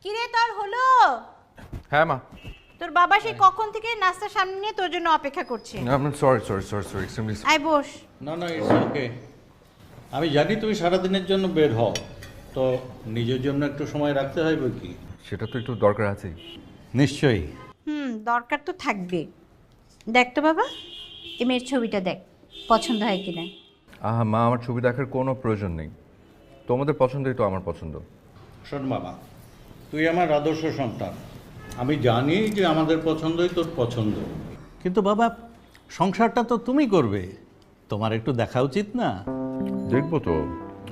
কিরে তোর হলো? হ্যাঁ মা। তোর বাবা সেই কখন থেকে নাস্তা সামনে নিয়ে তোর জন্য অপেক্ষা করছে। Sorry extremely. আয় বস। না না, ইটস ওকে। আমি জানি তুমি সারাদিনের জন্য বের হও, তো নিজের জন্য একটু সময় রাখতে হয় বই কি। সেটা তো একটু দরকার আছে। নিশ্চয়ই। দরকার তো থাকবে। দেখ তো বাবা, এই মেয়ের ছবিটা দেখ, পছন্দ হয় কিনা। মা, আমার ছবি দেখার কোনো প্রয়োজন নেই, তোমাদের পছন্দই তো আমার পছন্দ। শোন বাবা, তুই আমার আদর্শ সন্তান। আমি জানি যে আমাদের পছন্দই তোর পছন্দ, কিন্তু বাবা সংসারটা তো তুমি করবে, তোমার একটু দেখা উচিত না? দেখবো তো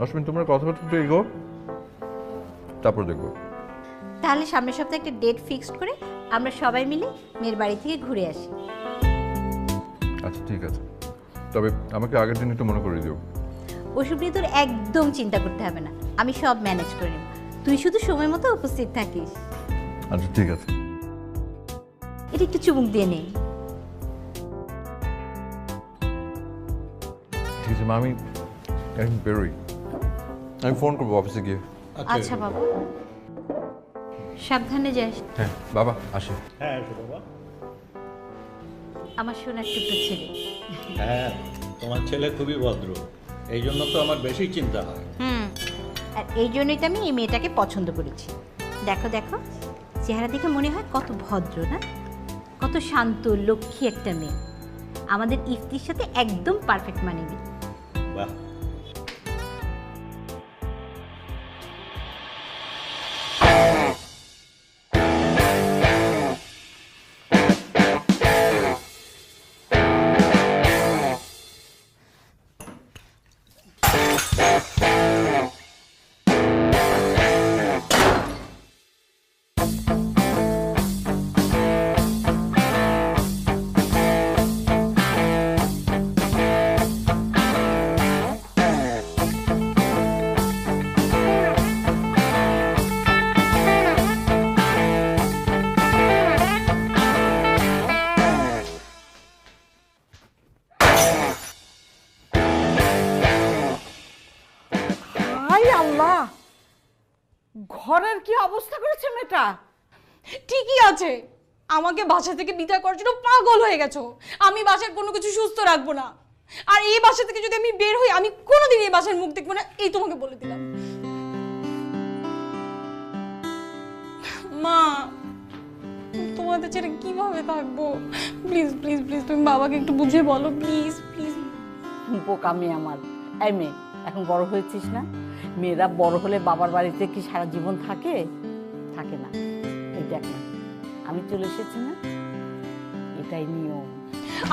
অশ্বিন, তোমার কথাবার্তা তো এগো, তারপর দেখবো। তাহলে সামনের সপ্তাহে একটা ডেট ফিক্সড করে আমরা সবাই মিলে মেয়ের বাড়ি থেকে ঘুরে আসি। আচ্ছা ঠিক আছে, তবে আমাকে আগের দিন একটু মনে করে দিও। ওসব নিয়ে তোর একদম চিন্তা করতে হবে না, আমি সব ম্যানেজ করে নেব। তুই শুধু সময় মতো উপস্থিত থাকিস। আচ্ছা ঠিক আছে। এটা একটু চুমুক দিয়ে নেই। ঠিক আছে মা, আমি এখন বেরোই, আমি ফোন করবো অফিসে গিয়ে। আচ্ছা বাবা, সাবধানে যাস। হ্যাঁ বাবা, আসি। হ্যাঁ বাবা। আমার সোনার টুকরো ছেলে। হ্যাঁ, তোমার ছেলে খুবই ভদ্র, এই জন্য তো আমার বেশি চিন্তা হয়। আর এই জন্যই তো আমি এই মেয়েটাকে পছন্দ করেছি। দেখো দেখো, চেহারা দেখে মনে হয় কত ভদ্র না, কত শান্ত লক্ষ্মী একটা মেয়ে। আমাদের ইফতির সাথে একদম পারফেক্ট মানিয়ে। বাহ। হাই আল্লাহ, ঘরের কি অবস্থা করেছে মেয়েটা? ঠিকই আছে, আমাকে বাসা থেকে বিদায় করার জন্য পাগল হয়ে গেছো। আমি বাসার কোনো কিছু সুস্থ রাখবো না, আর এই বাসা থেকে যদি আমি বের হই আমি কোনোদিন এই বাসার মুখ দেখবো না, এই তোমাকে বলে দিলাম। মা, তোমাদের ছেড়ে কিভাবে থাকবো? প্লিজ প্লিজ প্লিজ তুমি বাবাকে একটু বুঝিয়ে বলো, প্লিজ প্লিজ। বোকা মেয়ে আমার। এই মেয়ে, এখন বড় হয়েছিস না? মেয়েরা বড় হলে বাবার বাড়িতে কি সারা জীবন থাকে? থাকে না। এই দেখ না, আমি চলে এসেছি না, এটাই নিয়ম।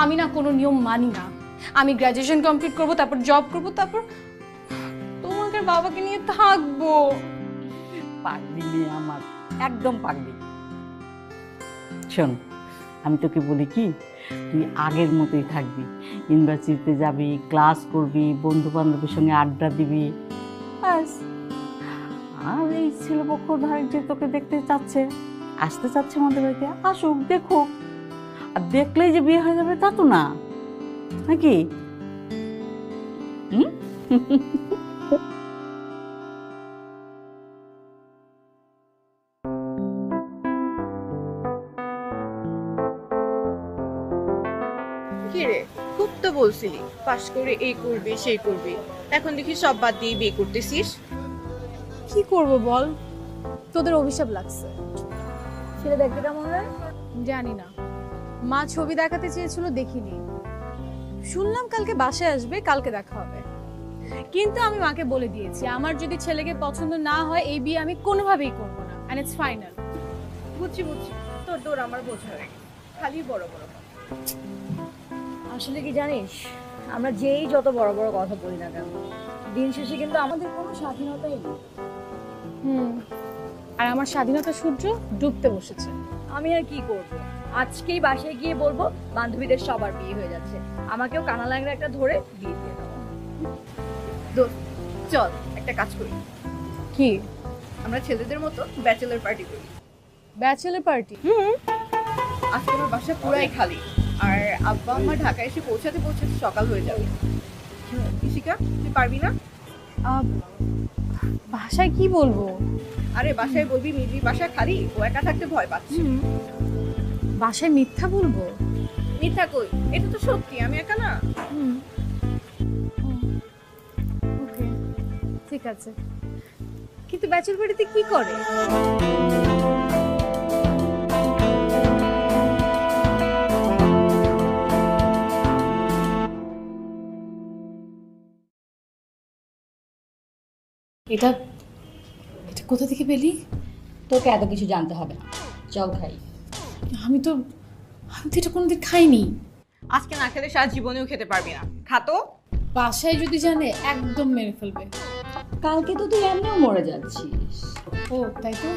আমি না কোনো নিয়ম মানি না। আমি গ্র্যাজুয়েশন কমপ্লিট করবো, তারপর জব করবো, তারপর তোমাকে বাবাকে নিয়ে থাকবো। পাগলি মেয়ে আমার, একদম পাগলি। শোন, আমি তোকে বলি কি, তুই আগের মতোই থাকবি। ইউনিভার্সিটিতে যাবি, ক্লাস করবি, বন্ধু বান্ধবের সঙ্গে আড্ডা দিবি, ব্যাস। আর এই ছেলেপক্ষ ধারে যে তোকে দেখতে চাচ্ছে, আসতে চাচ্ছে আমাদের বাড়িতে, আসুক, দেখুক। আর দেখলেই যে বিয়ে হয়ে যাবে তা তো না, নাকি? হুম? কিরে, খুব তো বলছিলি পাশ করে এই করবি সেই করবি, এখন দেখি সব বাদ দিয়ে বিয়ে করতেছিস। কি করব বল, তোদের অভিশাপ লাগছে। ছেলে দেখতে কেমন হয়? জানি না, মা ছবি দেখাতে চেয়েছিল, দেখিনি। শুনলাম কালকে বাসায় আসবে, কালকে দেখা হবে। কিন্তু আমি মাকে বলে দিয়েছি, আমার যদি ছেলেকে পছন্দ না হয় এই বিয়ে আমি কোনোভাবেই করব না, এন্ড ইটস ফাইনাল। বুঝছি বুঝছি, তোর দৌড় আমার বোঝা হয়ে গেছে, খালি বড় বড় কথা। আসলে কি জানিস, আমরা যেই যত বড় বড় কথা বলি না কেন, দিন শেষে কিন্তু আমাদের কোনো স্বাধীনতাই নেই। আর আমার স্বাধীনতা সূর্য ডুবতে বসেছে। আমি আর কি করব, আজকেই বাসায় গিয়ে বলবো বান্ধবীদের সবার বিয়ে হয়ে যাচ্ছে, আমাকেও কানা লাগলে একটা ধরে বিয়ে দিয়ে দেবো। দোস্ত চল একটা কাজ করি, কি? আমরা ছেলেদের মতো ব্যাচেলার পার্টি করি। Bachelor party? আজকে আমার বাসা পুরাই খালি, আর আব্বা আম্মা ঢাকায় এসে পৌঁছাতে পৌঁছাতে সকাল হয়ে যাবে। ইশিকা, তুই পারবি না? ভাষায় কি বলবো? আরে বাসায় বলবি মিলি বাসা খালি, ও একা থাকতে ভয় পাচ্ছে। বাসায় মিথ্যা বলবো? মিথ্যা কই, এটা তো সত্যি, আমি একা না। ওকে, ঠিক আছে। কিন্তু ব্যাচেলর বাড়িতে কি করে? এটা এটা কোথা থেকে পেলি? তোকে এত কিছু জানতে হবে না, চল খাই। আমি তো এটা কোনোদিন খাইনি। আজকে না খেলে সারা জীবনেও খেতে পারবি না, খাতো। বাসায় যদি জানে একদম মেরে ফেলবে। কালকে তো তুই এমনিও মরে যাচ্ছিস। ও তাই তো,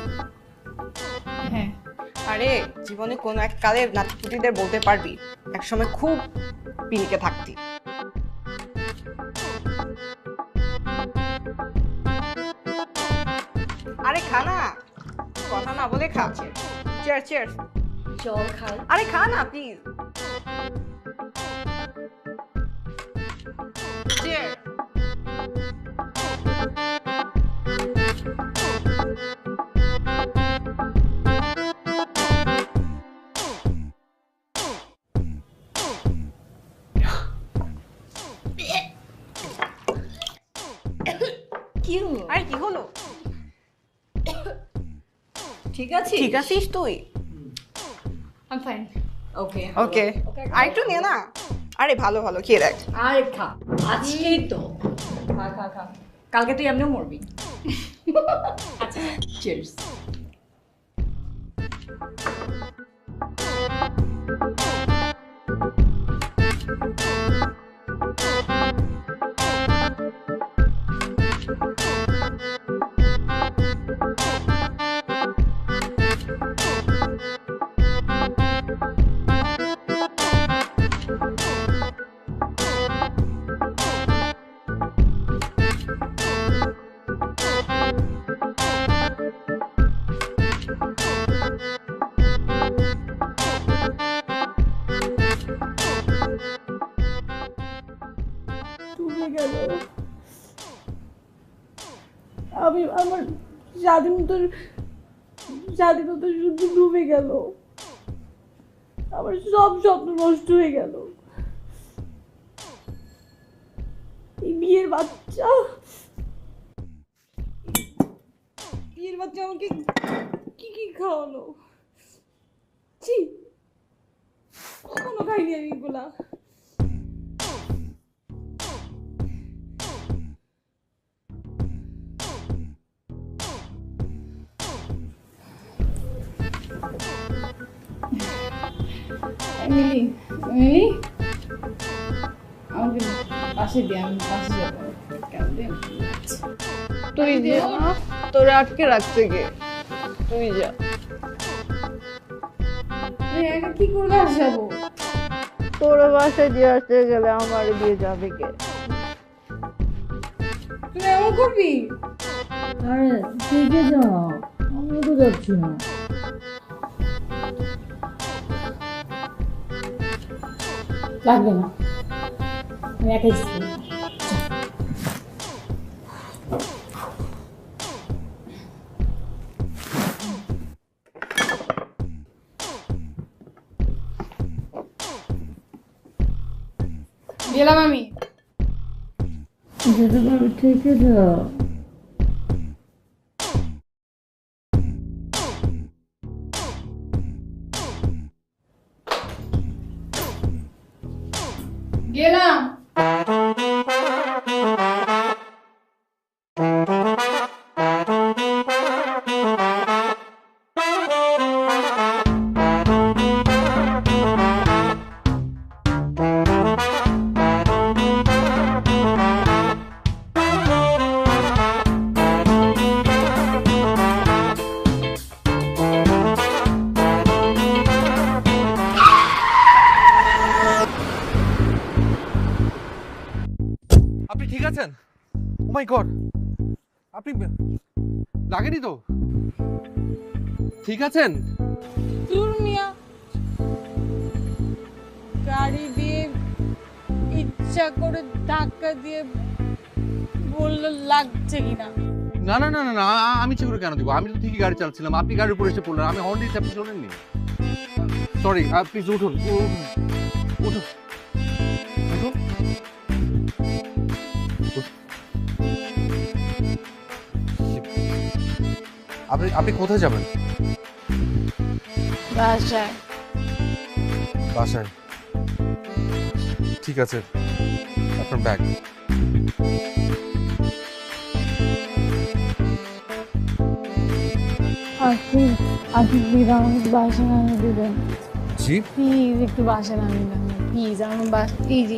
হ্যাঁ। আরে জীবনে কোনো এক কালে নাতিপুতিদের বলতে পারবি একসময় খুব পিনিকে থাকতি। আরে খা না, কথা না বলে খা। Cheer cheer. চল খাই। আরে খা না প্লিজ। চিয়ার। কি হলো? আরে কি হলো? ঠিক আছে? ঠিক আছিস তুই? I fine. ওকে ওকে, আর একটু নে না। আরে ভালো ভালো খেয়ে দেখ। আরে খা, আজকেই তো। খা খা খা, কালকে তুই এমনিও মরবি। আচ্ছা, চিয়ার্স। ডুবে গেল। আমি আমার স্বাধীনতা শুধু ডুবে গেল। আমার সব স্বপ্ন নষ্ট হয়ে গেল। এই বিয়ের বাচ্চা আমাকে কি কি খাওয়ালো। ছি, কখনো খাইনি আমি এগুলা। এমিলি, এমিলি, আমাকে পাশে দে, আমি পাশে যাবো। তুই যা, তোরে আটকে রাখতে গে, তুই যা। একা কি করবে যাবো? তোর বাসায় দিয়ে আসতে গেলে আমার দিয়ে যাবে কে? তুই এমন করবি? আরে থেকে যা, আমি তো যাচ্ছি না। লাগবে না, আমি একাই যাচ্ছি। গেলাম আমি। যেতে পারবি, থেকে যা। গেলাম। আপনি ঠিক আছেন? ও মাই গড, আপনি লাগেনি তো? ঠিক আছেন? দূর মিয়া, গাড়ি দিয়ে ইচ্ছা করে ধাক্কা দিয়ে বললো লাগছে কিনা। না না না না না আমি চেক করে কেন দিব? আমি তো ঠিকই গাড়ি চালাচ্ছিলাম, আপনি গাড়ির উপরে এসে পড়লেন, আমি হর্ন দিয়েছি, আপনি শোনেননি। সরি, প্লিজ উঠুন উঠুন উঠুন উঠুন। আপনি আপনি কোথায় যাবেন? বাসায়। বাসায়? ঠিক আছে, আপনার ব্যাগ। আপনি প্লিজ আমাকে বাসা নামিয়ে দেবেন, জি প্লিজ একটু বাসা নামিয়ে দেবেন প্লিজ, আমার বাসা প্লিজ।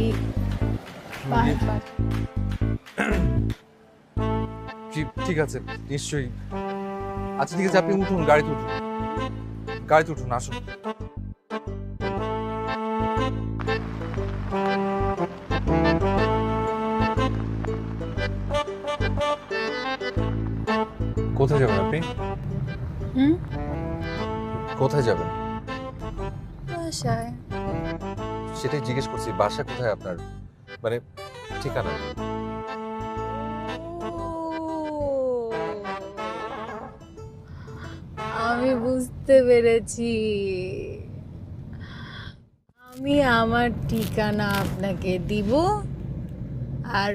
জি ঠিক আছে, নিশ্চয়ই। আচ্ছা ঠিক আছে, আপনি উঠুন, গাড়িতে উঠুন, গাড়িতে উঠুন, আসুন। কোথায় যাবেন আপনি? কোথায় যাবেন? বাসায়। সেটাই জিজ্ঞেস করছি, বাসা কোথায় আপনার, মানে ঠিকানা? আমি বুঝতে পেরেছি, আমি আমার ঠিকানা আপনাকে দিব আর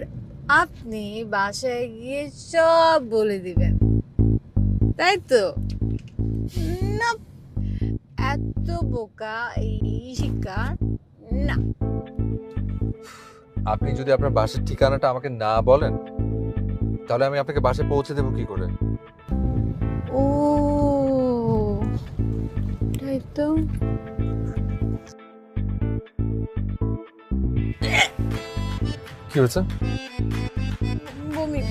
আপনি বাসায় গিয়ে সব বলে দিবেন, তাই তো? না, এত বোকা এই শিকার না। আপনি যদি আপনার বাসার ঠিকানাটা আমাকে না বলেন, তাহলে আমি আপনাকে বাসায় পৌঁছে দেবো কি করে? ও তাই তো। কি হয়েছে? বমি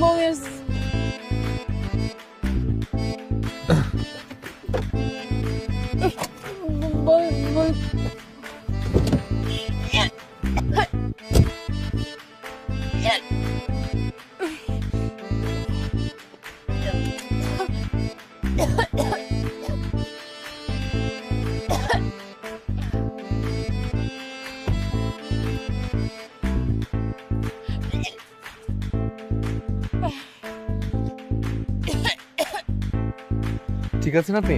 বমি আসছে। ঠিক আছেন আপনি?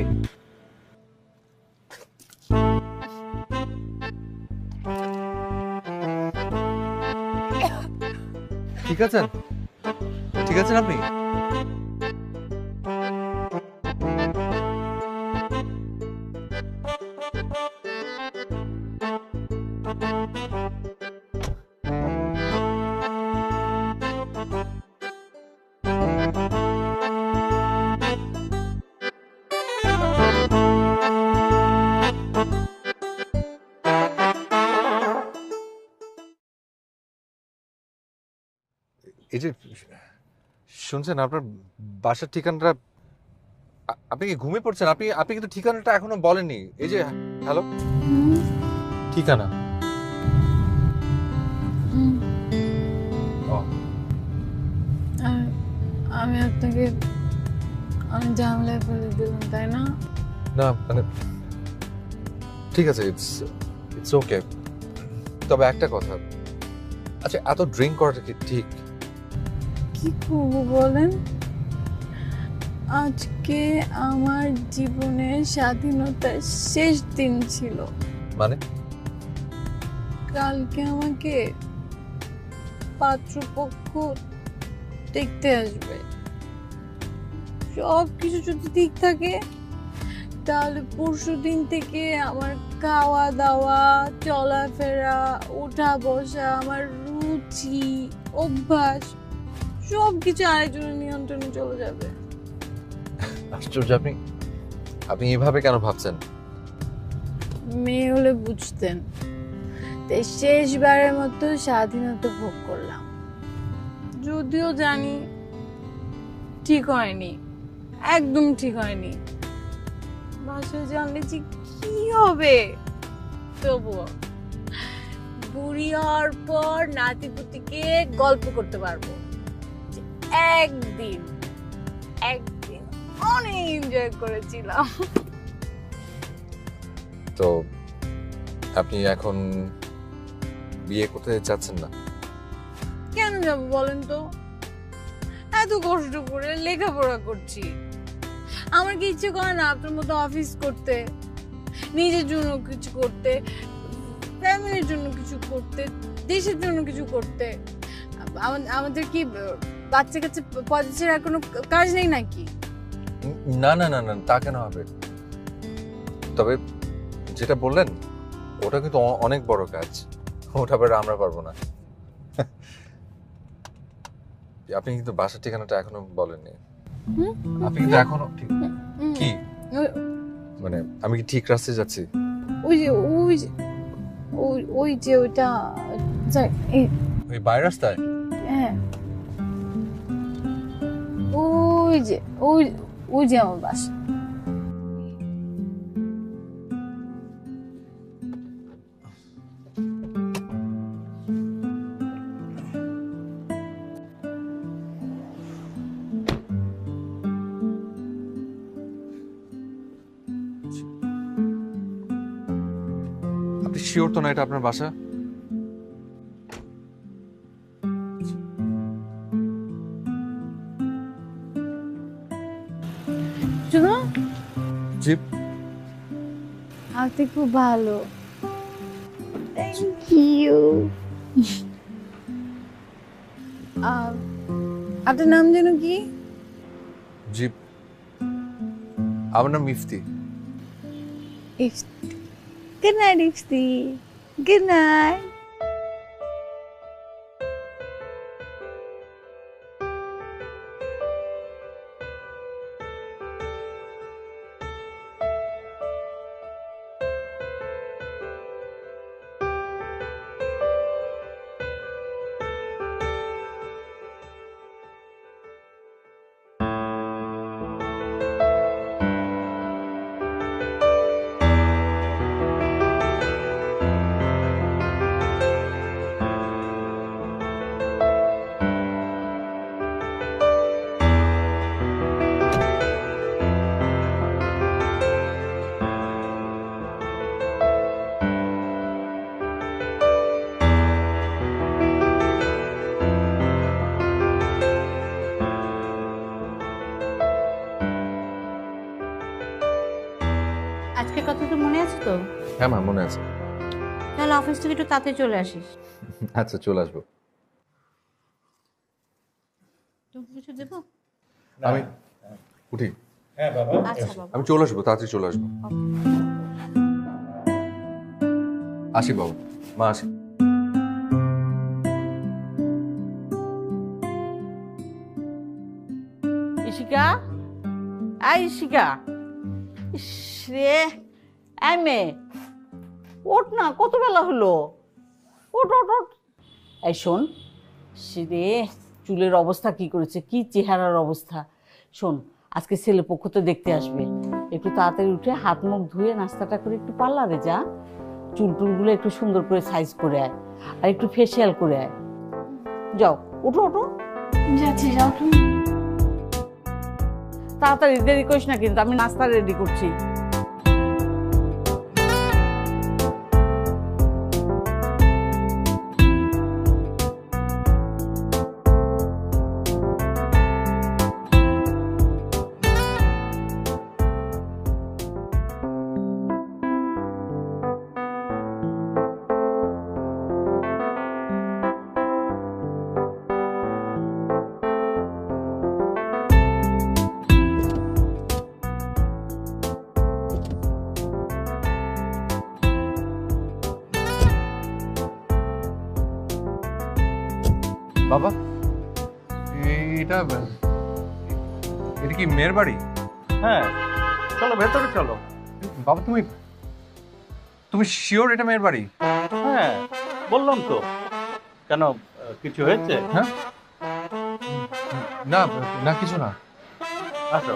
ঠিক আছেন? ঠিক আছেন আপনি? এই যে শুনছেন, আপনার বাসার ঠিকানাটা, আপনি কি ঘুমিয়ে পড়ছেন? আপনি আপনি কিন্তু ঠিকানাটা এখনো বলেননি। এই যে হ্যালো, ঠিকানা। ও, আমি আপনাকে আমি ঝামেলায় ফেলে দিলাম, তাই না? না মানে ঠিক আছে, ইটস ইটস ওকে। তবে একটা কথা, আচ্ছা এত ড্রিঙ্ক করাটা কি ঠিক? কি করবো বলেন? আজকে আমার জীবনের স্বাধীনতার শেষ দিন ছিল। মানে কালকে আমাকে পাত্রপক্ষ দেখতে আসবে। সব কিছু যদি ঠিক থাকে তাহলে পরশু দিন থেকে আমার খাওয়া দাওয়া, চলাফেরা, ওঠা বসা, আমার রুচি, অভ্যাস সব কিছু আরেকজনের নিয়ন্ত্রণে চলে যাবে। আশ্চর্য, আপনি আপনি এভাবে কেন ভাবছেন? মেয়ে হলে বুঝতেন। তাই শেষবারের মতো স্বাধীনতা ভোগ করলাম, যদিও জানি ঠিক হয়নি, একদম ঠিক হয়নি। বাসায় জানলে যে কি হবে, তবুও বুড়ি হওয়ার পর নাতিপুতিকে গল্প করতে পারবো যে একদিন একদিন অনেক এনজয় করেছিলাম। তো আপনি এখন বিয়ে করতে চাচ্ছেন না? কেন যাবো বলেন তো? এত কষ্ট করে লেখাপড়া করছি, আমার কি ইচ্ছে করে না আপনার মতো অফিস করতে, নিজের জন্য কিছু করতে, ফ্যামিলির জন্য কিছু করতে, দেশের জন্য কিছু করতে? আমাদের কি বাচ্চা কাচ্চা পয়সা ছাড়া কোনো কাজ নেই নাকি? না না না না, তা কেন হবে? তবে যেটা বললেন ওটা কিন্তু অনেক বড় কাজ, ওটা আবার আমরা পারবো না। আপনি কিন্তু বাসার ঠিকানাটা এখনো বলেননি। আপনি কিন্তু এখনো কি মানে আমি কি ঠিক রাস্তায় যাচ্ছি? ওই যে ওই যে ওই যে ওইটা ওই বাইরের রাস্তায়? হ্যাঁ, ওই যে ওই যে আমার বাসা। আপনি শিওর তো না এটা আপনার বাসা? শুনো, জি। আপনি খুব ভালো। Thank you. আপনার নাম যেন কি? জি, আমার নাম Ifti. Good night, Ifti. Good night. আজকের কথা তো মনে আছে তো? হ্যাঁ মা, মনে আছে। তাহলে অফিস থেকে একটু তাড়াতাড়ি চলে আসিস। আচ্ছা, চলে আসবো। তুমি কিছু দেবো? আমি উঠি। হ্যাঁ বাবা, আচ্ছা বাবা। আমি চলে আসবো, তাড়াতাড়ি চলে আসবো। আসি বাবু, মা আসি। ইশিকা, আই ইশিকা, ইস রে, আই মেয়ে, ওঠ না, কত বেলা হলো, ওঠ ওঠ ওঠ। এই শোন, রে চুলের অবস্থা কি করেছে, কি চেহারার অবস্থা। শোন, আজকে ছেলে পক্ষ তো দেখতে আসবে, একটু তাড়াতাড়ি উঠে হাত মুখ ধুয়ে নাস্তাটা করে একটু পার্লারে যা, চুল টুলগুলো একটু সুন্দর করে সাইজ করে আয়, আর একটু ফেসিয়াল করে আয়। যাও, ওঠো ওঠো। যাচ্ছি, যাও তুমি। তাড়াতাড়ি, দেরি করিস না কিন্তু, আমি নাস্তা রেডি করছি। বাবা, এটা এটা কি মেয়ের বাড়ি? হ্যাঁ চলো ভেতরে চলো। বাবা, তুমি তুমি শিওর এটা মেয়ের বাড়ি? হ্যাঁ বললাম তো। কেন, কিছু হয়েছে? হ্যাঁ, না না, কিছু না। আসো।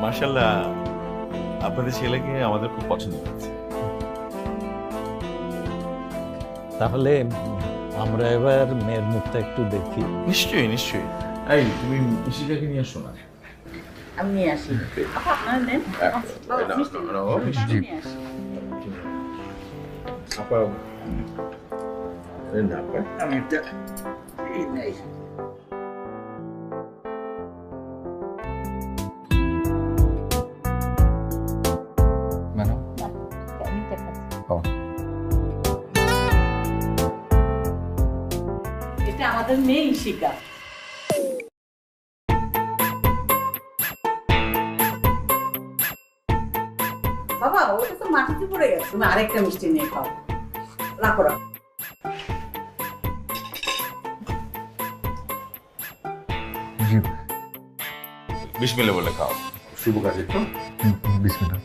মাশাআল্লাহ, আপনাদের ছেলেকে আমাদের খুব পছন্দ হয়েছে। তাহলে আমরা এবার মেয়ের মুখটা একটু দেখি। নিশ্চয়ই নিশ্চয়ই। এই তুমি ইশিকাকে নিয়ে আসো না। আমি নিয়ে আসি। আপনারা নেন। জি। আমি একটা নেই। ম্যাডাম এটা আমাদের মেয়ে ইশিকা। বাবা ওটা তো মাটিতে পড়ে গেছে, তুমি আরেকটা মিষ্টি নিয়ে খাও। রাখো রাখো। জি বিসমিল্লাহ বলে খাও, শুভ কাজে তো। বিসমিল্লাহ।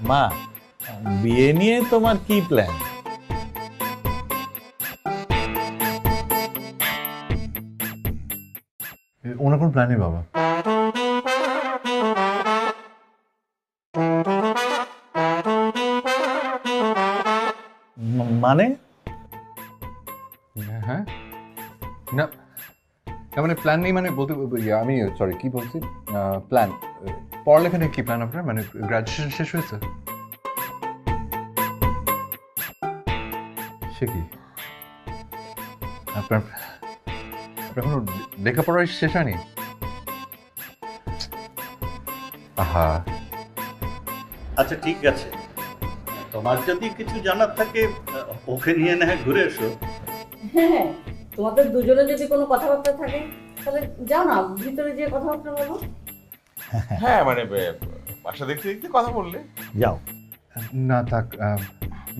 মা, বিয়ে নিয়ে তোমার কি প্ল্যান? ওনার কোনো প্ল্যান নেই বাবা। মানে হ্যাঁ না না, মানে প্ল্যান নেই মানে বলতে আমি সরি কি বলছি, প্ল্যান পড়ালেখা নিয়ে কি প্ল্যান আপনার, মানে গ্র্যাজুয়েশন শেষ হয়েছে? সে কি আপনার এখনো লেখাপড়া শেষ হয়নি? আহা আচ্ছা ঠিক আছে, তোমার যদি কিছু জানার থাকে ওকে নিয়ে না ঘুরে এসো। হ্যাঁ, তোমাদের দুজনে যদি কোনো কথাবার্তা থাকে তাহলে যাও না ভিতরে যে কথাবার্তা বলো। হ্যাঁ মানে বাসা দেখতে দেখতে কথা বললে। যাও। না থাক,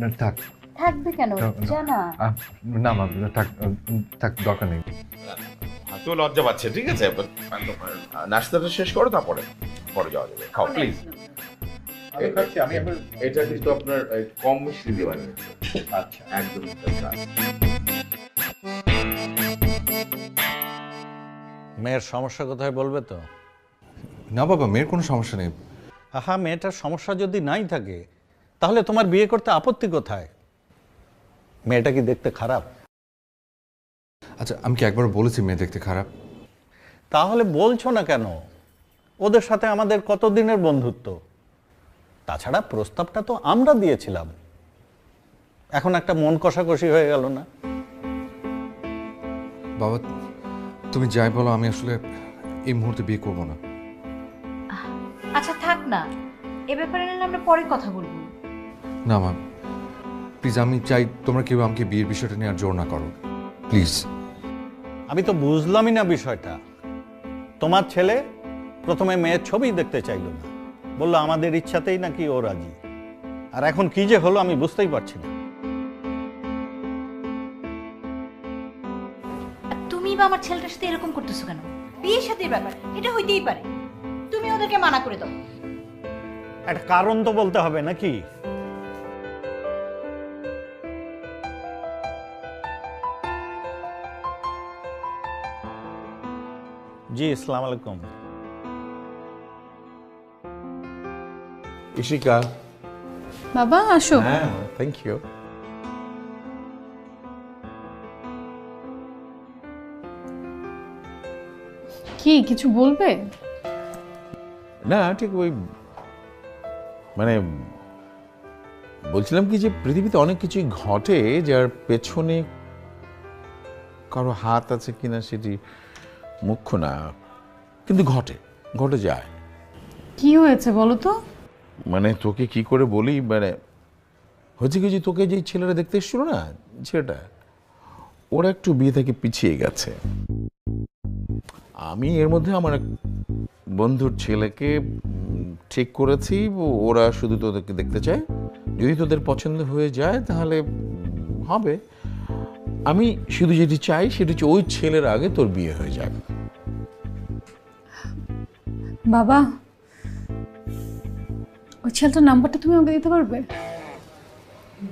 না থাক, থাকবে কেন, জানা না মা থাক, থাক দরকার নেই। হাতেও লজ্জা পাচ্ছে, ঠিক আছে নাস্তাটা শেষ করো তারপরে পরে যাওয়া যাবে। খাও প্লিজ। এটা কিন্তু আপনার কম মিষ্টি দিয়ে বানিয়েছে। আচ্ছা একদম। মেয়ের সমস্যা কোথায় বলবে তো? না বাবা, মেয়ের কোনো সমস্যা নেই। আহা, মেয়েটার সমস্যা যদি নাই থাকে তাহলে তোমার বিয়ে করতে আপত্তি কোথায়? মেয়েটা কি দেখতে খারাপ? আচ্ছা আমি কি একবার বলেছি মেয়ে দেখতে খারাপ? তাহলে বলছো না কেন? ওদের সাথে আমাদের কতদিনের বন্ধুত্ব। তাছাড়া প্রস্তাবটা তো আমরা দিয়েছিলাম, এখন একটা মন কষাকষি হয়ে গেল না? বাবা তুমি যাই বলো, আমি আসলে এই মুহূর্তে বিয়ে করবো না। আচ্ছা থাক না, এ ব্যাপারে না আমরা পরে কথা বলবো। না মা প্লিজ, আমি চাই তোমরা কেউ আমাকে বিয়ের বিষয়টা নিয়ে আর জোর না করো প্লিজ। আমি তো বুঝলামই না বিষয়টা। তোমার ছেলে প্রথমে মেয়ের ছবি দেখতে চাইল না, বললো আমাদের ইচ্ছাতেই নাকি ও রাজি। আর এখন কি যে হলো আমি বুঝতেই পারছি না। তুমি বা আমার ছেলেটার সাথে এরকম করতেছো কেন? বিয়ের সাথে ব্যাপার, এটা হইতেই পারে, তুমি ওদেরকে মানা করে দাও। একটা কারণ তো বলতে হবে নাকি? জি আসসালামু আলাইকুম। ইশিকা। বাবা আসো। হ্যাঁ থ্যাংক ইউ। কি কিছু বলবে? না ঠিক ওই মানে বলছিলাম কি যে পৃথিবীতে অনেক কিছুই ঘটে যার পেছনে কারো হাত আছে কিনা সেটি মুখ্য না, কিন্তু ঘটে যায়। কি হয়েছে বলো তো? মানে তোকে কি করে বলি, মানে হয়েছে কি যে তোকে যে ছেলেরা দেখতে এসেছিল না, ছেলেটা ওরা একটু বিয়ে থেকে পিছিয়ে গেছে। আমি এর মধ্যে আমার এক বন্ধুর ছেলেকে ঠিক করেছি, ওরা শুধু তোদেরকে দেখতে চায়, যদি তোদের পছন্দ হয়ে যায় তাহলে হবে। আমি শুধু যেটি চাই সেটি হচ্ছে ওই ছেলের আগে তোর বিয়ে হয়ে যাবে। বাবা ওই ছেলেটার নাম্বারটা তুমি আমাকে দিতে পারবে?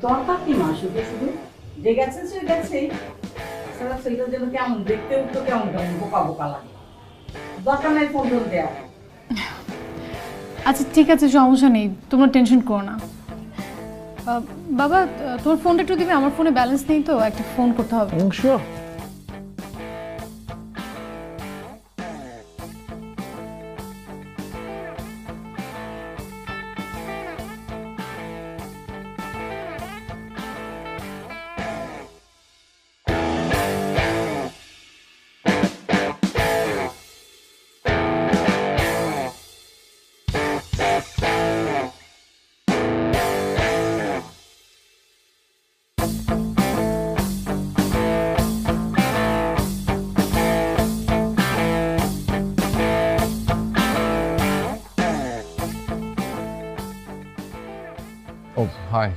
দরকার কি মা, শুধু শুধু যে গেছে সে গেছেই। ছেলেটা যেন কেমন দেখতে উঠতো, কেমন কেমন বোকা বোকা লাগে। দরকার নাই ফোন টোন দেয়া। আচ্ছা ঠিক আছে, সমস্যা নেই, তোমরা টেনশন করো না। বাবা তোমার ফোনটা একটু দিবে, আমার ফোনে ব্যালেন্স নেই তো, একটা ফোন করতে হবে। শিওর। ও হাই।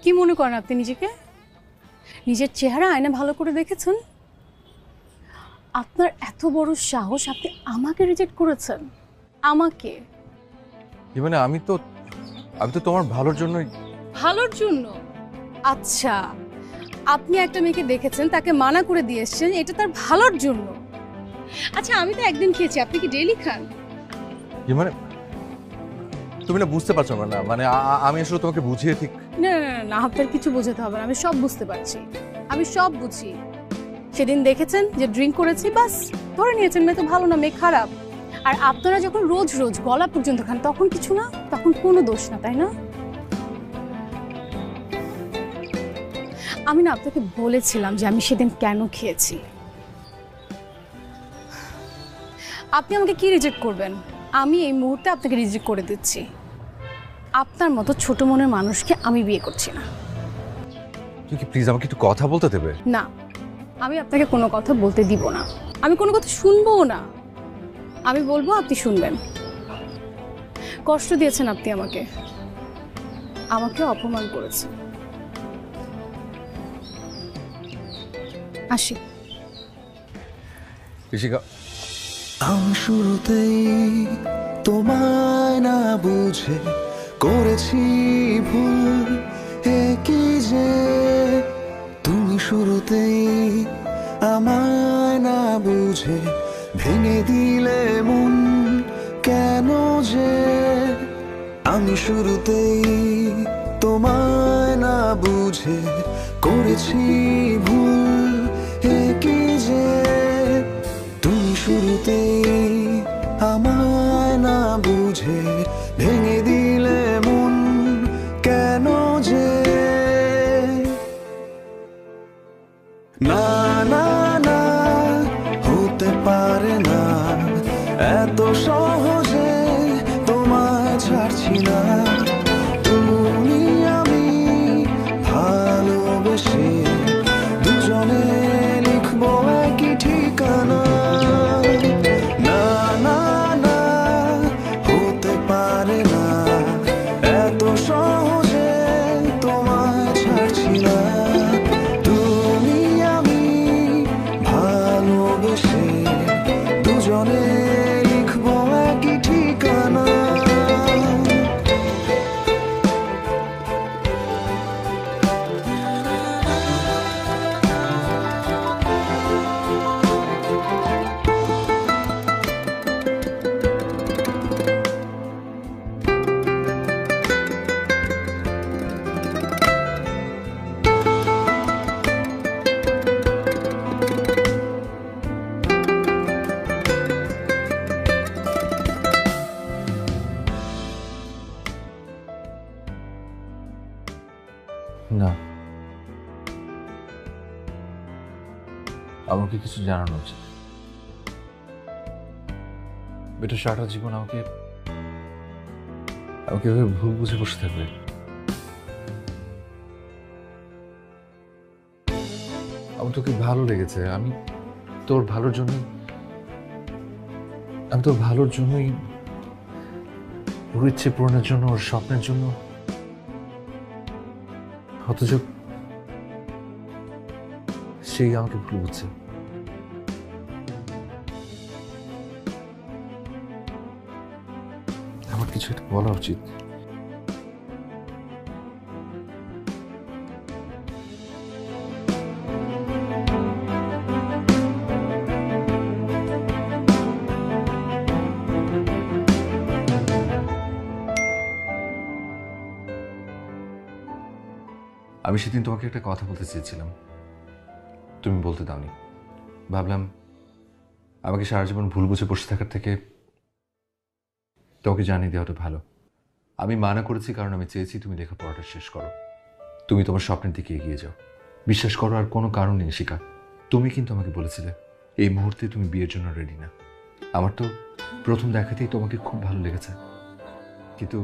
কি মনে করেন আপনি নিজেকে? নিজের চেহারা আয়না ভালো করে দেখেছেন? আপনার এত বড় সাহস, আপনি আমাকে রিজেক্ট করেছেন? আমাকে? মানে আমি তো তোমার ভালোর জন্যই। ভালোর জন্য? আচ্ছা, আপনি একটা মেয়েকে দেখেছেন, তাকে মানা করে দিয়ে এসেছেন, এটা তার ভালোর জন্য? আচ্ছা আমি তো একদিন খেয়েছি, আপনি কি ডেইলি খান? মানে তুমি না বুঝতে পারছো না, মানে আমি আসলে তোমাকে বুঝিয়ে ঠিক। না না না না, আপনার কিছু বোঝাতে হবে না, আমি সব বুঝতে পারছি, আমি সব বুঝি। সেদিন দেখেছেন যে ড্রিঙ্ক করেছি, বাস ধরে নিয়েছেন মেয়ে তো ভালো না, মেয়ে খারাপ। আর আপনারা যখন রোজ রোজ গলা পর্যন্ত খান তখন কিছু না, তখন কোনো দোষ না, তাই না? আমি না আপনাকে বলেছিলাম যে আমি সেদিন কেন খেয়েছি। আপনি আমাকে কি রিজেক্ট করবেন? আমি এই মুহূর্তে আপনাকে রিজেক্ট করে দিচ্ছি। আপনার মতো ছোট মনের মানুষকে আমি বিয়ে করছি না। তুই কি প্লিজ আমাকে একটু কথা বলতে দেবে? না, আমি আপনাকে কোনো কথা বলতে দিব না, আমি কোনো কথা শুনবও না। আমি বলবো, আপনি শুনবেন। কষ্ট দিয়েছেন আপনি আমাকে, আমাকে অপমান করেছেন। আসি। ঋষিকা, আমি শুরুতেই তোমায় না বুঝে করেছি ভুল, কি যে তুমি শুরুতেই আমায় না বুঝে ভেঙে দিলে মন, কেন যে আমি শুরুতেই তোমায় না বুঝে করেছি ভুল, কি যে তুমি শুরুতেই আমায় না বুঝে ভেঙে দিলে মন, কেন যে না না না হতে পারে না, এত সহজে তোমায় ছাড়ছি না। তুমি আমি ভালোবেসে দুজনে লিখবো একই ঠিকানা। না না না হতে পারে না, এত সহজে তোমায় ছাড়ছি না। তুমি আমি ভালোবেসে দুজনে লিখবো একই ঠিকানা। না, আমাকে কিছু জানানো উচিত। এটা সারাটা জীবন আমাকে এভাবে ভুল বুঝে বসে থাকবে। আমার তোকে ভালো লেগেছে, আমি তোর ভালোর জন্যই ওর ইচ্ছে পূরণের জন্য, ওর স্বপ্নের জন্য, অথচ সেই আমাকে ভুল বুঝছে। আমার কিছু একটা বলা উচিত। আমি সেদিন তোমাকে একটা কথা বলতে চেয়েছিলাম, তুমি বলতে দাওনি। ভাবলাম আমাকে সারা জীবন ভুল বুঝে বসে থাকার থেকে তোমাকে জানিয়ে দেওয়াটা ভালো। আমি মানা করেছি কারণ আমি চেয়েছি তুমি লেখাপড়াটা শেষ করো, তুমি তোমার স্বপ্নের দিকে এগিয়ে যাও। বিশ্বাস করো, আর কোনো কারণ নেই শিখা। তুমি কিন্তু আমাকে বলেছিলে এই মুহূর্তে তুমি বিয়ের জন্য রেডি না। আমার তো প্রথম দেখাতেই তোমাকে খুব ভালো লেগেছে, কিন্তু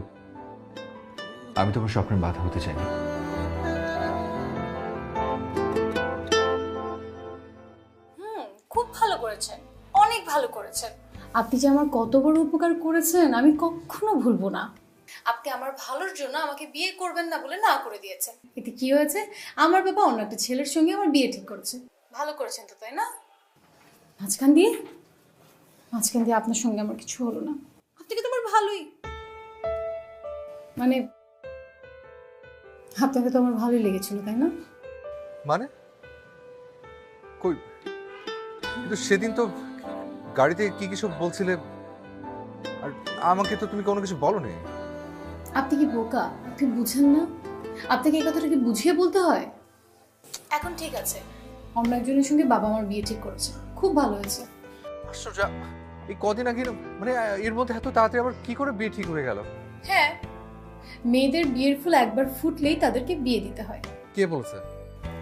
আমি তোমার স্বপ্নের বাধা হতে চাইনি। খুব ভালো করেছেন, অনেক ভালো করেছেন। আপনি যে আমার কত বড় উপকার করেছেন আমি কখনো ভুলবো না। আপনি আমার ভালোর জন্য আমাকে বিয়ে করবেন না বলে না করে দিয়েছেন। এতে কি হয়েছে, আমার বাবা অন্য একটা ছেলের সঙ্গে আমার বিয়ে ঠিক করেছে। ভালো করেছেন তো, তাই না? মাঝখান দিয়ে আপনার সঙ্গে আমার কিছু হলো না। আপনাকে তো আমার ভালোই, মানে আপনাকে তো আমার ভালোই লেগেছিল, তাই না? মানে কই, কিন্তু সেদিন তো গাড়িতে কি কিছু বলছিলে, আর আমাকে তো তুমি কোনো কিছু বলোনি। আপনি কি বোকা? আপনি বুঝেন না? আপনাকে এই কথাটা কি বুঝিয়ে বলতে হয়? এখন ঠিক আছে, অন্য একজনের সঙ্গে বাবা আমার বিয়ে ঠিক করেছে, খুব ভালো হয়েছে। আশ্চর্য, এই কদিন আগে মানে এর মধ্যে এত তাড়াতাড়ি আবার কি করে বিয়ে ঠিক হয়ে গেল? হ্যাঁ, মেয়েদের বিয়ের ফুল একবার ফুটলেই তাদেরকে বিয়ে দিতে হয়। কে বলছে?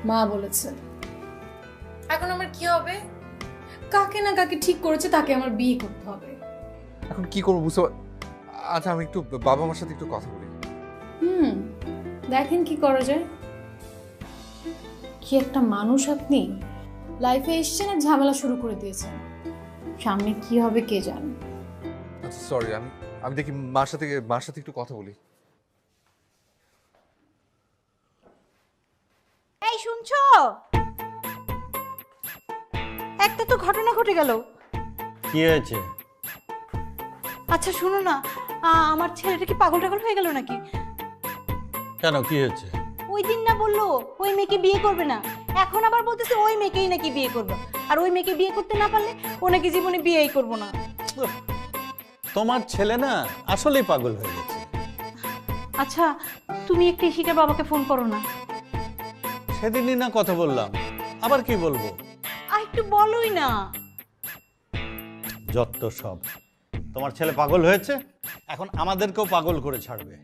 মা বলেছে। এখন আমার কি হবে? কাকে না কাকে ঠিক করেছে, তাকে আমার বিয়ে করতে হবে। এখন কি করবো বুঝতে আচ্ছা, আমি একটু বাবা মার সাথে একটু কথা বলি। দেখেন কি করা যায়। কি একটা মানুষ আপনি, লাইফে এসেছেন আর ঝামেলা শুরু করে দিয়েছেন। সামনে কি হবে কে জানে। আচ্ছা সরি, আমি দেখি মার সাথে একটু কথা বলি। এই শুনছো, একটা তো ঘটনা ঘটে গেল। কি হয়েছে? আচ্ছা শুনো না, আমার ছেলেটা কি পাগল টাগল হয়ে গেল নাকি? কেন, কি হয়েছে? ওই দিন না বললো ওই মেয়েকে বিয়ে করবে না, এখন আবার বলতেছে ওই মেয়েকেই নাকি বিয়ে করবে, আর ওই মেয়েকে বিয়ে করতে না পারলে ও নাকি জীবনে বিয়েই করবো না। তোমার ছেলে না আসলেই পাগল হয়ে গেছে। আচ্ছা তুমি একটু ইশিকার বাবাকে ফোন করো না। সেদিনই না কথা বললাম, আবার কি বলবো? আর একটু বলোই না। যত সব, তোমার ছেলে পাগল হয়েছে, এখন আমাদেরকেও পাগল করে ছাড়বে।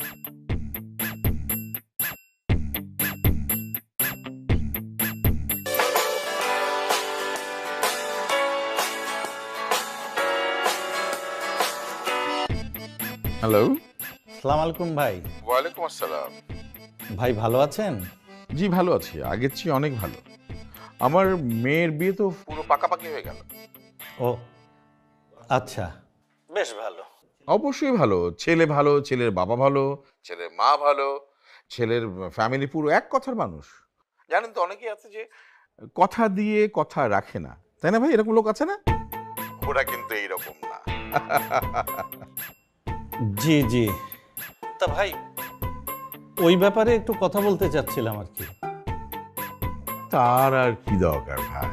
হ্যালো। আসসালামু আলাইকুম ভাই। ওয়ালাইকুম আসসালাম। ভাই ভালো আছেন? জি ভালো আছি, আগের চেয়ে অনেক ভালো। আমার মেয়ের বিয়ে তো পুরো পাকাপাকি হয়ে গেল। ও আচ্ছা, বেশ ভালো। অবশ্যই ভালো, ছেলে ভালো, ছেলের বাবা ভালো, ছেলের মা ভালো, ছেলের ফ্যামিলি পুরো এক কথার মানুষ। জানেন তো অনেকেই আছে যে কথা দিয়ে কথা রাখে না, তাই না ভাই? এরকম লোক আছে না? ওরা কিন্তু এইরকম না। জি জি, তা ভাই ওই ব্যাপারে একটু কথা বলতে চাচ্ছিলাম আর কি। তার আর কি দরকার ভাই,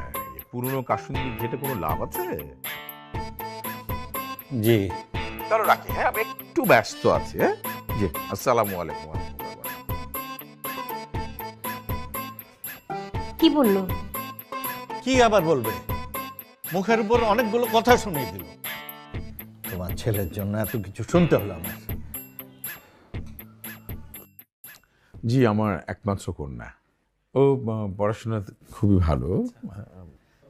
পুরনো কাশুন্দি ঘেটে কোনো লাভ আছে? জি তাহলে রাখি, হ্যাঁ আমি একটু ব্যস্ত আছি। হ্যাঁ জি, আসসালামু আলাইকুম। কি বললো? কি আবার বলবে, মুখের উপর অনেকগুলো কথা শুনিয়ে দিল। তোমার ছেলের জন্য এত কিছু শুনতে হলো আমার। জি, আমার একমাত্র কন্যা, ও পড়াশোনা খুবই ভালো।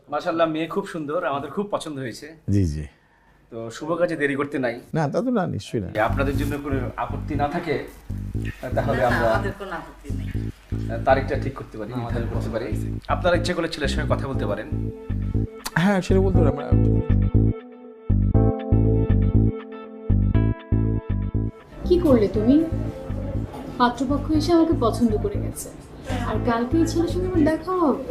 মাশাআল্লাহ, মেয়ে খুব সুন্দর, আমাদের খুব পছন্দ হয়েছে। জি জি, তো শুভ কাজে দেরি করতে নাই। না তা তো না, নিশ্চয়ই না। আপনাদের জন্য কোনো আপত্তি না থাকে তাহলে আমরা আমাদের কোনো আপত্তি নেই। তারিখটা ঠিক করতে পারি, নির্ধারণ করতে পারি। আপনারা ইচ্ছে করলে ছেলের সঙ্গে কথা বলতে পারেন। হ্যাঁ সেটা বলতে পারি আমরা। কি করলে তুমি? পাত্রপক্ষ এসে আমাকে পছন্দ করে গেছে, আর কালকে এই ছেলের সঙ্গে আমার দেখা হবে।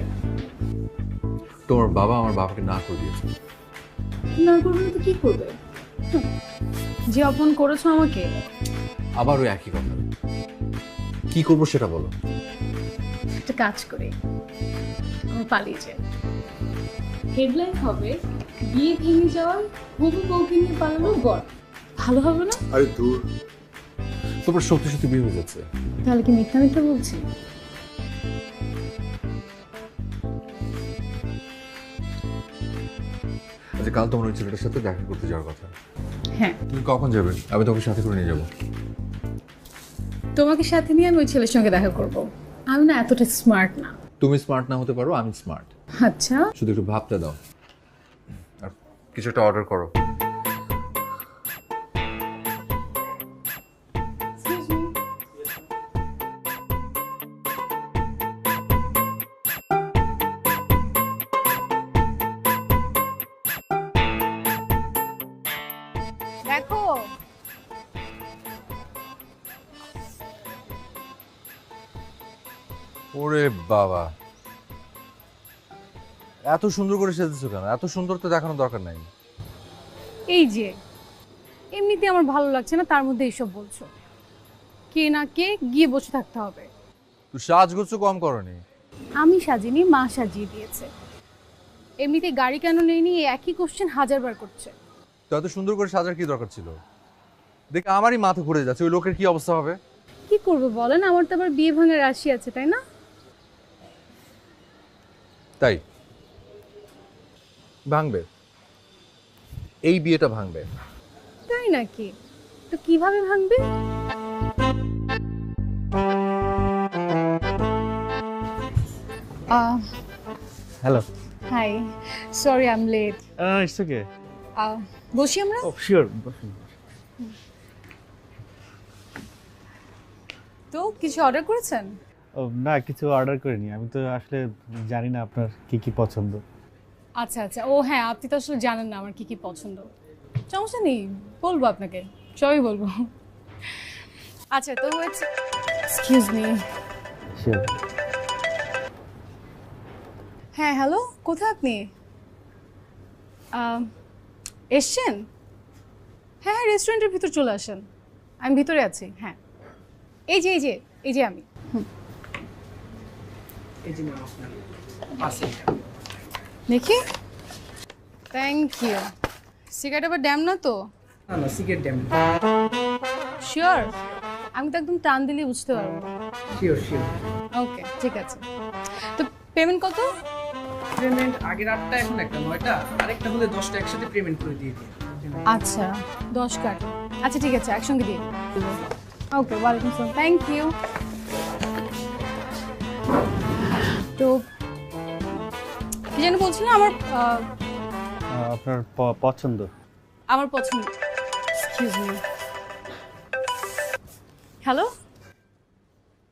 তোমার বাবা আমার বাবাকে না করে দিয়েছে। না করবে না তো কি করবে? যে অপমান করেছো আমাকে। আবার ওই একই কথা, কি করবো সেটা বলো। একটা কাজ করে আমি পালিয়ে যাই, হেডলাইন হবে বিয়ে ভেঙে যাওয়ার হবু বউকে নিয়ে পালানো বর। ভালো হবে না? আরে দূর, তোমার সত্যি সত্যি বিয়ে হয়ে যাচ্ছে। তাহলে কি মিথ্যা মিথ্যা বলছি? যে কাল তোমার ওই ছেলেটার সাথে দেখা করতে যাওয়ার কথা। হ্যাঁ। তুমি কখন যাবে? আমি তোমাকে সাথে করে নিয়ে যাবো। তোমাকে সাথে নিয়ে আমি ওই ছেলের সঙ্গে দেখা করব। আমি না এতটা স্মার্ট না। তুমি স্মার্ট না হতে পারো, আমি স্মার্ট। আচ্ছা, শুধু একটু ভাবতে দাও আর কিছু একটা অর্ডার করো। দেখো ওরে বাবা, এত সুন্দর করে সেজেছো কেন? এত সুন্দর তো দেখানোর দরকার নাই। এই যে এমনিতে আমার ভালো লাগছে না, তার মধ্যে এইসব বলছো। কে না কে গিয়ে বসে থাকতে হবে। তুই সাজগোজ কম করনি। আমি সাজিনি, মা সাজিয়ে দিয়েছে। এমনিতে গাড়ি কেন নেয়নি এই একই কোশ্চেন হাজারবার করছে। তো এত সুন্দর করে সাজার কি দরকার ছিল? দেখ আমারই মাথা ঘুরে যাচ্ছে, ওই লোকের কি অবস্থা হবে। কি করবো বলেন, আমার তো আবার বিয়ে ভাঙার রাশি আছে, তাই না? তাই ভাঙবে, এই বিয়েটা ভাঙবে। তাই নাকি? তো কিভাবে ভাঙবে? Hello. Hi, sorry I am late. It's okay. বসি আমরা? ও শিওর, বসুন। তো কিছু অর্ডার করেছেন? ও না, কিছু অর্ডার করিনি। আমি তো আসলে জানি না আপনার কি কি পছন্দ। আচ্ছা আচ্ছা, ও হ্যাঁ, আপনি তো আসলে জানেন না আমার কি কি পছন্দ। সমস্যা নেই, বলবো আপনাকে, সবই বলবো। আচ্ছা তো এক্সকিউজ মি। শিওর। হ্যাঁ হ্যালো, কোথায় আপনি? এসছেন? হ্যাঁ হ্যাঁ, রেস্টুরেন্টের ভিতর চলে আসেন, আমি ভিতরে আছি। হ্যাঁ, এই যে এই যে এই যে আমি। দেখি, থ্যাংক ইউ। সিগারেট আবার ড্যাম না তো? না না, সিগারেট ড্যাম। শিওর? আমি তো একদম টান দিলেই বুঝতে পারবো। Sure sure. ওকে ঠিক আছে। তো পেমেন্ট কত? পেমেন্ট আগের 8টা, এখন একটা 9টা, আরেকটা হলে 10টা একসাথে পেমেন্ট করে দিয়ে দিই। আচ্ছা 10 কাট। আচ্ছা ঠিক আছে, একসঙ্গে দিয়ে দেবো। ওকে, ওয়ালাইকুম আসসালাম, থ্যাংক ইউ। তো কি যেন বলছিলাম, আপনার পছন্দ। আমার পছন্দ। Excuse me. হ্যালো,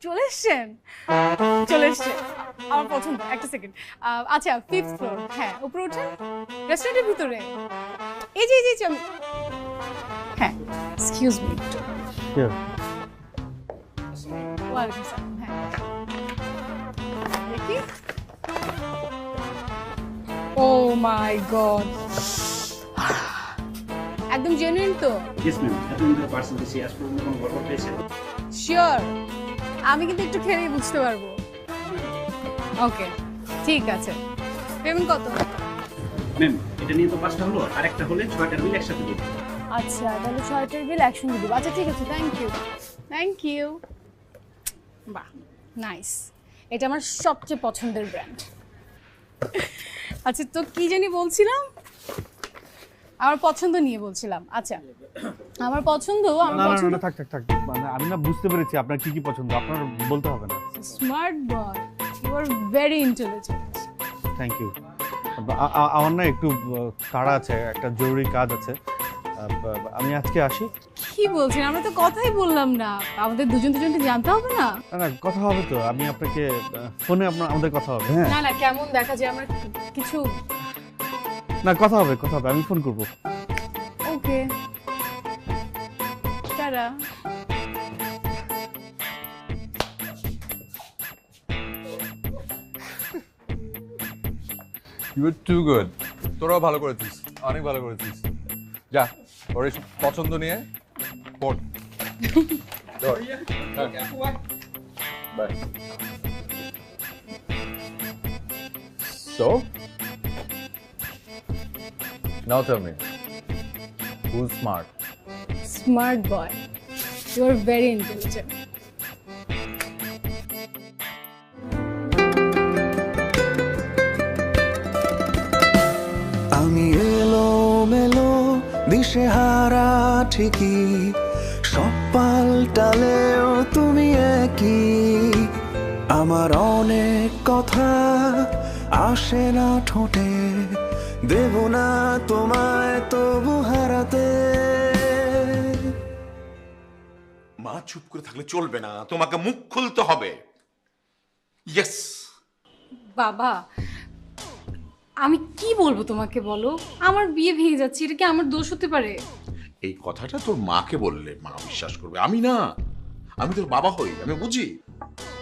চলে এসছেন? চলে এসছেন, আমার পছন্দ। একটা সেকেন্ড। আচ্ছা 5th ফ্লোর। হ্যাঁ, উপরে ওঠেন, রেস্টুরেন্টের ভিতরে। এই যে এই যে আমি। হ্যাঁ, এক্সকিউজ মি। শিওর। ওয়ালাইকুম আসসালাম। হ্যাঁ, দেখি। ও মাই গড, একদম জেনুইন তো? Yes ma'am. এতদিন ধরে পার্সেল দিছি, আজ পর্যন্ত কোনো গড়বড় পেয়েছেন? শিওর, আমি কিন্তু একটু খেলেই বুঝতে পারবো। ওকে ঠিক আছে। পেমেন্ট কত? ম্যাম এটা নিয়ে তো 5টা হলো, আরেকটা হলে 6টার বিল একসাথে দিই। আচ্ছা তাহলে 6টার বিল একসঙ্গে দেবো। আচ্ছা ঠিক আছে, থ্যাংক ইউ। Thank you. বাহ, নাইস। এটা আমার সবচেয়ে পছন্দের ব্র্যান্ড। আচ্ছা তো কি জানি বলছিলাম, আমার পছন্দ নিয়ে বলছিলাম। আচ্ছা আমার পছন্দ, আমার পছন্দ। থাক থাক থাক, মানে আমি না বুঝতে পেরেছি আপনার কি কি পছন্দ, আপনার বলতে হবে না। Smart boy, you are very intelligent. Thank you. আমার না একটু তাড়া আছে, একটা জরুরি কাজ আছে, আমি আজকে আসি। কি বলছেন? আমরা তো কথাই বললাম না, আমাদের দুজনকে জানতে হবে না? না না, কথা হবে তো, আমি আপনাকে ফোনে আমাদের কথা হবে। হ্যাঁ না না, কেমন দেখা যায় আমরা কিছু। না, কথা হবে কথা হবে, আমি ফোন করবো। Okay, tata. You are too good. তোরাও ভালো করেছিস, অনেক ভালো করেছিস। যা ওর পছন্দ নিয়ে পড়। By. So now tell me, who's smart? Smart boy, you are very intelligent. আমি এলো দিশেহারা ঠিকই, সব পাল্টালেও তুমি একই। আমার অনেক কথা আসে না ঠোঁটে, দেব না তোমায় তবু হারাতে। মা চুপ করে থাকলে চলবে না, তোমাকে মুখ খুলতে হবে। ইয়েস। বাবা আমি কি বলবো তোমাকে, বলো? আমার বিয়ে ভেঙে যাচ্ছে, এটা কি আমার দোষ হতে পারে? এই কথাটা তোর মাকে বললে মা বিশ্বাস করবে, আমি না। আমি তোর বাবা হই, আমি বুঝি।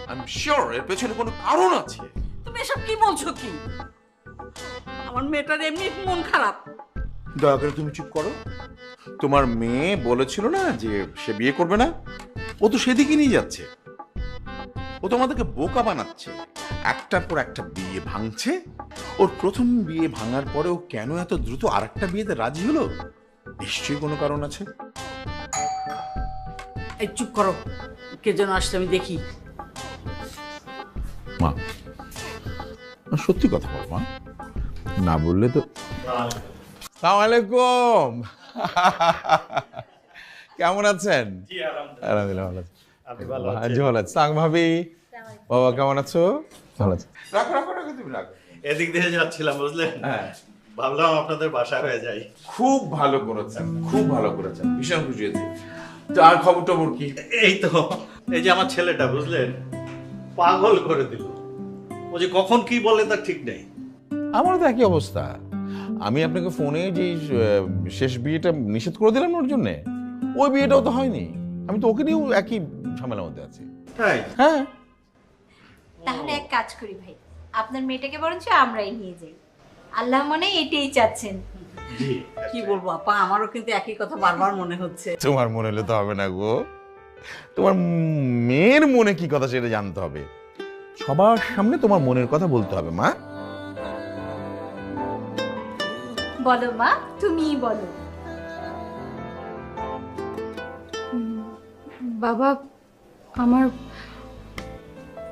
আই এম শিওর এর পেছনে কোনো কারণ আছে। তুমি এসব কি বলছো কি? আমার মেয়েটার এমনি মন খারাপ। দয়া করে তুমি চুপ করো। তোমার মেয়ে বলেছিল না যে সে বিয়ে করবে না, ও তো সেদিকে নিয়ে যাচ্ছে। ও তোমাদেরকে বোকা বানাচ্ছে, একটার পর একটা বিয়ে ভাঙছে। ওর প্রথম বিয়ে ভাঙার পরে ও কেন এত দ্রুত আরেকটা বিয়েতে রাজি হলো? নিশ্চয়ই কোনো কারণ আছে। এই চুপ করো, কে যেন আসলে আমি দেখি। মা সত্যি কথা বল মা, না বললে তো। আসসালামু আলাইকুম। কেমন আছেন? আলহামদুলিল্লাহ ভালো আছি। জি ভালো আছি। সাং ভাবি, বাবা কেমন আছো? ভালো আছি। রাখো রাখো রাখো, তুমি রাখো। এদিক দিয়ে যাচ্ছিলাম বুঝলেন, হ্যাঁ ভাবলাম আপনাদের বাসা হয়ে যাই। খুব ভালো করেছেন, খুব ভালো করেছেন, ভীষণ খুশি হয়েছি। তো আর খবর টবর কি? এই তো, এই যে আমার ছেলেটা বুঝলেন পাগল করে দিল। ও যে কখন কি বলে তার ঠিক নেই। আমারও তো একই অবস্থা। আমি আপনাকে ফোনে যে শেষ বিয়েটা নিষেধ করে দিলাম ওর জন্য, ওই বিয়েটাও তো হয়নি। আমি তো ওকে নিয়েও একই ঝামেলার মধ্যে আছি। তাই? হ্যাঁ। তাহলে এক কাজ করি ভাই, আপনার মেয়েটাকে বরঞ্চ আমরাই নিয়ে যাই। আল্লাহ মনে এটাই চাচ্ছেন। কি বলবো আপা, আমারও কিন্তু একই কথা বারবার মনে হচ্ছে। তোমার মনে হলে তো হবে না গো, তোমার মেয়ের মনে কি কথা সেটা জানতে হবে। সবার সামনে তোমার মনের কথা বলতে হবে মা। বলো মা, তুমিই বলো। বাবা আমার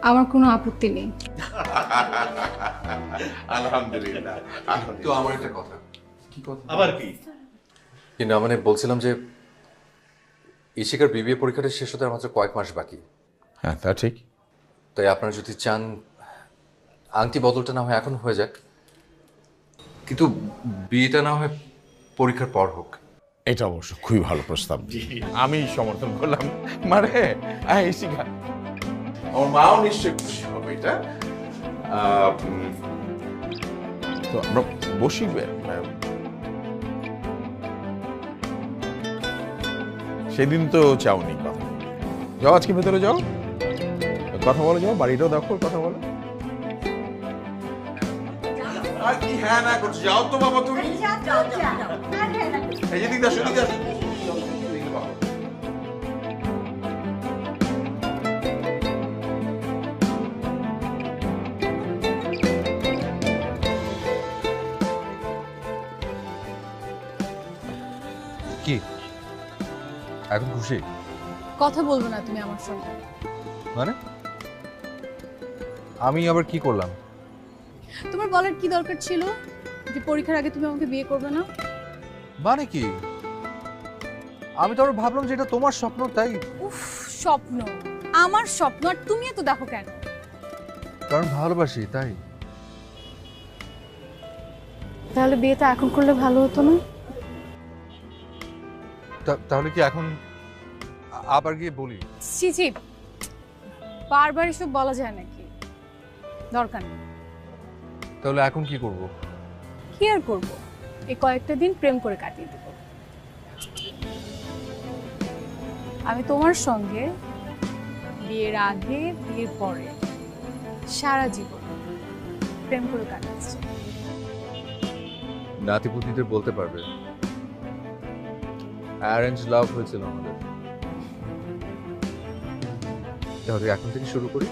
আমার কোনো আপত্তি নেই। আলহামদুলিল্লাহ। তো আমার একটা কথা। কি কথা? আবার কি? কিন্তু মানে বলছিলাম যে ইশিকার বিবিএ পরীক্ষাটা শেষ হতে আর মাত্র কয়েক মাস বাকি। হ্যাঁ তা ঠিক। তাই আপনারা যদি চান আংটি বদলটা না হয় এখন হয়ে যাক, কিন্তু বিয়েটা না হয় পরীক্ষার পর হোক। এটা অবশ্য খুবই ভালো প্রস্তাব, আমি সমর্থন করলাম। মানে ইশিকা, আমার মাও নিশ্চয়ই খুশি হবে এটা। তো আমরা বসি। সেদিন তো চাওনি কথা। যাও আজকে ভেতরে যাও, কথা বলে যাও, বাড়িটাও দেখো, কথা বলো। আর কি হ্যাঁ না করছো? যাও তো বাবা তুমি। এই যে দিদা, শুনি দিদা। কি এখন খুশি? কথা বলবো না তুমি আমার সঙ্গে? মানে আমি আবার কি করলাম? তোমার বলার কি দরকার ছিল যে পরীক্ষার আগে তুমি আমাকে বিয়ে করবে না? মানে কি? আমি তো আবার ভাবলাম যে এটা তোমার স্বপ্ন, তাই। উফ, স্বপ্ন? আমার স্বপ্ন আর তুমি এত দেখো কেন? কারণ ভালোবাসি, তাই। তাহলে বিয়েটা এখন করলে ভালো হতো না? তাহলে কি এখন আবার গিয়ে বলি? ছি, বারবার এসব বলা যায় নাকি? দরকার নেই। তাহলে এখন কি করব? কি আর করবো, এই কয়েকটা দিন প্রেম করে কাটিয়ে দেব। আমি তোমার সঙ্গে বিয়ের আগে বিয়ের পরে সারা জীবন প্রেম করে কাটাচ্ছি। নাতিপুতিদের বলতে পারবে অ্যারেঞ্জ লাভ হয়েছিল আমাদের। তাহলে এখন থেকে শুরু করি।